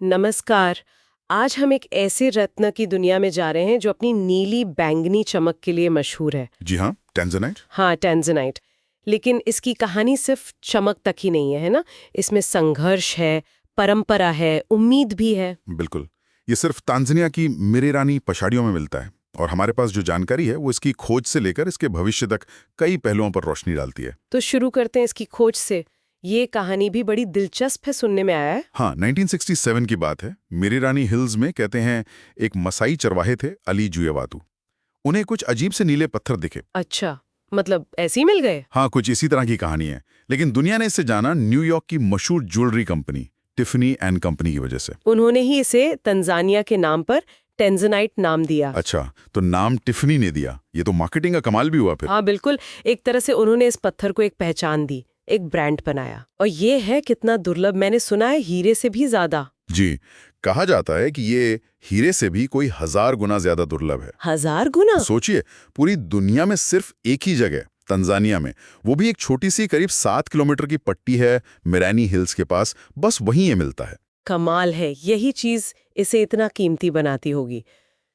नमस्कार। आज हम एक ऐसे रत्न की दुनिया में जा रहे हैं जो अपनी नीली बैंगनी चमक के लिए मशहूर है। जी हाँ, टैंजनाइट। हाँ, टैंजनाइट। लेकिन इसकी कहानी सिर्फ चमक तक ही नहीं है ना? इसमें संघर्ष है, परंपरा है, उम्मीद भी है। बिल्कुल। ये सिर्फ तांजानिया की मिरेरानी पछाड़ियों में मिलता है और हमारे पास जो जानकारी है वो इसकी खोज से लेकर इसके भविष्य तक कई पहलुओं पर रोशनी डालती है। तो शुरू करते हैं इसकी खोज से। ये कहानी भी बड़ी दिलचस्प है, सुनने में आया है। हाँ, 1967 की बात है। मिरेरानी हिल्स में कहते हैं एक मसाई चरवाहे थे, अली जुएवातू। उन्हें कुछ अजीब से नीले पत्थर दिखे। अच्छा, मतलब ऐसे ही मिल गए? हाँ, कुछ इसी तरह की कहानी है। लेकिन दुनिया ने इससे जाना न्यूयॉर्क की मशहूर jewellery company Tiffany and company की वजह से। उन्होंने ही इसे तंजानिया के नाम पर टेंजनाइट नाम दिया। अच्छा, तो नाम टिफनी ने दिया। ये तो मार्केटिंग का कमाल भी हुआ फिर। हाँ बिल्कुल, एक तरह से उन्होंने इस पत्थर को एक पहचान दी, एक ब्रांड बनाया। और ये है कितना दुर्लभ, मैंने सुना है हीरे से भी ज्यादा। जी, कहा जाता है कि ये हीरे से भी कोई 1000 गुना ज्यादा दुर्लभ है। 1000 गुना? सोचिए, पूरी दुनिया में सिर्फ एक ही जगह, तंजानिया में, वो भी एक छोटी सी करीब 7 किलोमीटर की पट्टी है, मिरानी हिल्स के पास, बस वहीं ये मिलता है। कमाल है, यही चीज इसे इतना कीमती बनाती होगी।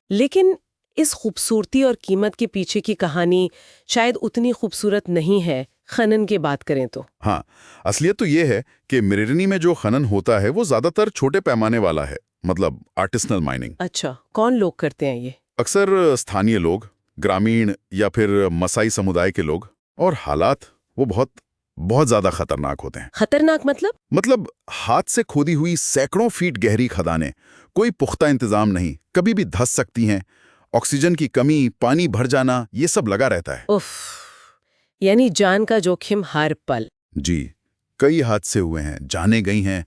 लेकिन इस खूबसूरती और कीमत के पीछे की कहानी शायद उतनी खूबसूरत नहीं है, खनन की बात करें तो। हाँ, असलियत तो ये है कि मिरेरनी में जो खनन होता है वो ज्यादातर छोटे पैमाने वाला है, मतलब आर्टिसनल माइनिंग। अच्छा, कौन लोग करते हैं ये? अक्सर स्थानीय लोग, ग्रामीण या फिर मसाई समुदाय के लोग। और हालात वो बहुत बहुत ज्यादा खतरनाक होते हैं। खतरनाक मतलब? हाथ से खोदी हुई सैकड़ों फीट गहरी खदानें, कोई पुख्ता इंतजाम नहीं, कभी भी धंस सकती हैं। ऑक्सीजन की कमी, पानी भर जाना, ये सब लगा रहता है। उफ, यानी जान का जोखिम हर पल। जी, कई हादसे हुए हैं, जानें गई हैं।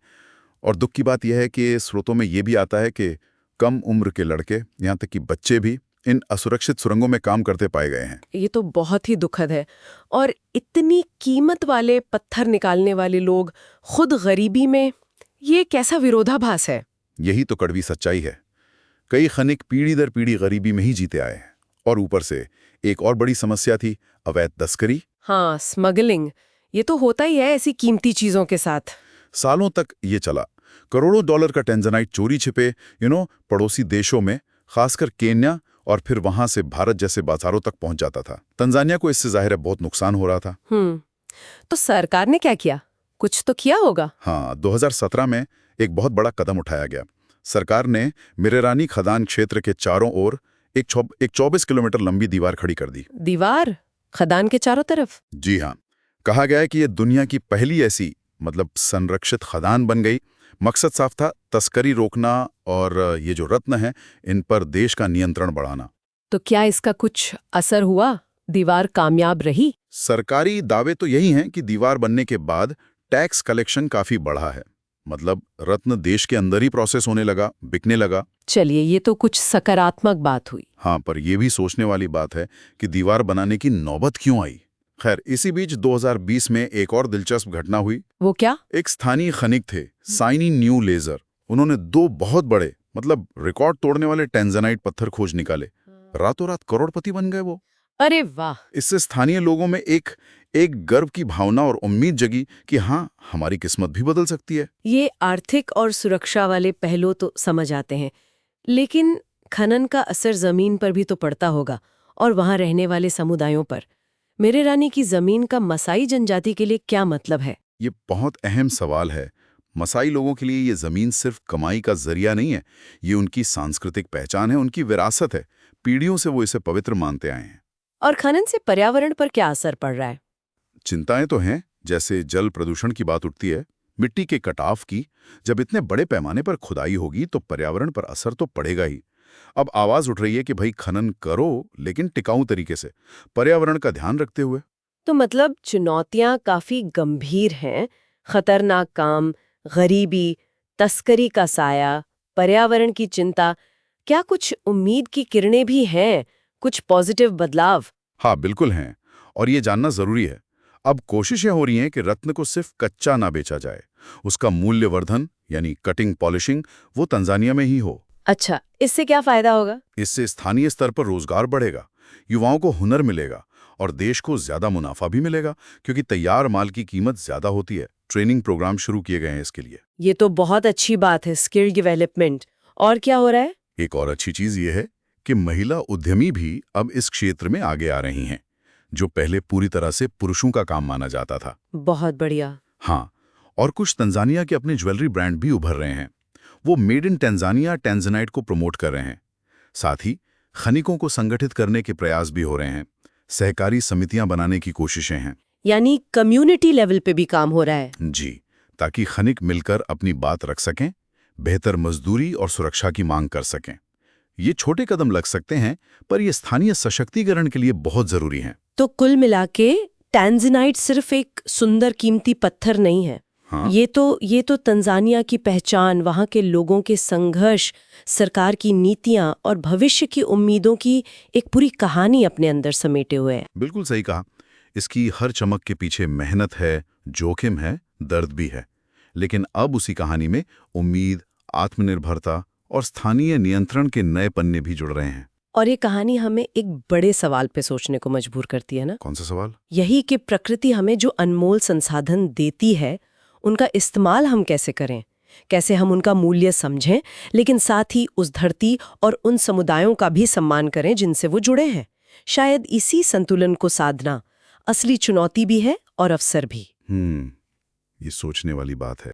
और दुख की बात यह है कि स्रोतों में यह भी आता है कि कम उम्र के लड़के, यहाँ तक कि बच्चे भी इन असुरक्षित सुरंगों में काम करते पाए गए हैं। ये तो बहुत ही दुखद है। और इतनी कीमत वाले पत्थर निकालने वाले लोग खुद गरीबी में, ये कैसा विरोधाभास है। यही तो कड़वी सच्चाई है। कई खनिक पीढ़ी दर पीढ़ी गरीबी में ही जीते आए हैं। और ऊपर से एक और बड़ी समस्या थी, अवैध तस्करी। हाँ, स्मगलिंग। ये तो होता ही है ऐसी कीमती चीजों के साथ। सालों तक ये चला। करोड़ों डॉलर का टेंजनाइट चोरी छिपे पड़ोसी देशों में, खासकर केन्या, और फिर वहां से भारत जैसे बाजारों तक पहुंच जाता था। तंजानिया को इससे जाहिर है बहुत नुकसान हो रहा था। तो सरकार ने क्या किया? कुछ तो किया होगा। हाँ, 2017 में एक बहुत बड़ा कदम उठाया गया। सरकार ने मिरेरानी खदान क्षेत्र के चारों ओर एक 24 किलोमीटर लंबी दीवार खड़ी कर दी। दीवार? खदान के चारों तरफ? जी हाँ, कहा गया है कि यह दुनिया की पहली ऐसी संरक्षित खदान बन गई। मकसद साफ था, तस्करी रोकना और ये जो रत्न है इन पर देश का नियंत्रण बढ़ाना। तो क्या इसका कुछ असर हुआ? दीवार कामयाब रही? सरकारी दावे तो यही हैं कि दीवार बनने के बाद टैक्स कलेक्शन काफी बढ़ा है। रत्न देश के अंदर ही प्रोसेस होने लगा, बिकने लगा। चलिए, ये तो कुछ सकारात्मक बात हुई। हाँ, पर यह भी सोचने वाली बात है कि दीवार बनाने की नौबत क्यों आई। खैर, इसी बीच 2020 में एक और दिलचस्प घटना हुई। वो क्या? एक स्थानीय खनिक थे, साइनी न्यू लेजर। उन्होंने 2 बहुत बड़े, रिकॉर्ड तोड़ने वाले टेंजनाइट पत्थर खोज निकाले। रातों रात करोड़पति बन गए वो। अरे वाह! इससे स्थानीय लोगों में एक गर्व की भावना और उम्मीद जगी कि हाँ, हमारी किस्मत भी बदल सकती है। ये आर्थिक और सुरक्षा वाले पहलू तो समझ आते हैं, लेकिन खनन का असर जमीन पर भी तो पड़ता होगा, और वहां रहने वाले समुदायों पर। मिरेरानी की जमीन का मसाई जनजाति के लिए क्या मतलब है? ये बहुत अहम सवाल है। मसाई लोगों के लिए ये जमीन सिर्फ कमाई का जरिया नहीं है, ये उनकी सांस्कृतिक पहचान है, उनकी विरासत है। पीढ़ियों से वो इसे पवित्र मानते आए हैं। और खनन से पर्यावरण पर क्या असर पड़ रहा है? चिंताएं तो हैं, जैसे जल प्रदूषण की बात उठती है, मिट्टी के कटाव की। जब इतने बड़े पैमाने पर खुदाई होगी तो पर्यावरण पर असर तो पड़ेगा ही। अब आवाज उठ रही है कि भाई खनन करो, लेकिन टिकाऊ तरीके से, पर्यावरण का ध्यान रखते हुए। तो मतलब चुनौतियां काफी गंभीर हैं। खतरनाक काम, गरीबी, तस्करी का साया, पर्यावरण की चिंता। क्या कुछ उम्मीद की किरणें भी हैं? कुछ पॉजिटिव बदलाव? हाँ, बिल्कुल हैं। और ये जानना जरूरी है। अब कोशिशें हो रही हैं कि रत्न को सिर्फ कच्चा ना बेचा जाए, उसका मूल्यवर्धन यानी कटिंग पॉलिशिंग वो तंजानिया में ही हो। अच्छा, इससे क्या फायदा होगा? इससे स्थानीय स्तर पर रोजगार बढ़ेगा, युवाओं को हुनर मिलेगा और देश को ज्यादा मुनाफा भी मिलेगा, क्योंकि तैयार माल की कीमत ज्यादा होती है। ट्रेनिंग प्रोग्राम शुरू किए गए हैं इसके लिए। ये तो बहुत अच्छी बात है, स्किल डेवलपमेंट। और क्या हो रहा है? एक और अच्छी चीज ये है कि महिला उद्यमी भी अब इस क्षेत्र में आगे आ रही हैं, जो पहले पूरी तरह से पुरुषों का काम माना जाता था। बहुत बढ़िया। हाँ, और कुछ तंजानिया के अपने ज्वेलरी ब्रांड भी उभर रहे हैं। वो मेड इन टंजानिया टैंजनाइट को प्रमोट कर रहे हैं। साथ ही खनिकों को संगठित करने के प्रयास भी हो रहे हैं। सहकारी समितियां बनाने की कोशिशें हैं। यानी कम्युनिटी लेवल पे भी काम हो रहा है। जी, ताकि खनिक मिलकर अपनी बात रख सकें, बेहतर मजदूरी और सुरक्षा की मांग कर सकें। ये छोटे कदम लग सकते हैं, पर ये स्थानीय सशक्तिकरण के लिए बहुत जरूरी हैं। तो कुल मिला के टैंजनाइट सिर्फ एक सुंदर कीमती पत्थर नहीं है। हाँ। ये तो तंजानिया की पहचान, वहाँ के लोगों के संघर्ष, सरकार की नीतियाँ और भविष्य की उम्मीदों की एक पूरी कहानी अपने अंदर समेटे हुए है। बिल्कुल सही कहा। इसकी हर चमक के पीछे मेहनत है, जोखिम है, दर्द भी है। लेकिन अब उसी कहानी में उम्मीद, आत्मनिर्भरता और स्थानीय नियंत्रण के नए पन्ने भी जुड़ रहे हैं। और ये कहानी हमें एक बड़े सवाल पे सोचने को मजबूर करती है ना। कौन सा सवाल? यही कि प्रकृति हमें जो अनमोल संसाधन देती है, उनका इस्तेमाल हम कैसे करें, कैसे हम उनका मूल्य समझें, लेकिन साथ ही उस धरती और उन समुदायों का भी सम्मान करें जिनसे वो जुड़े हैं। शायद इसी संतुलन को साधना असली चुनौती भी है और अवसर भी। ये सोचने वाली बात है।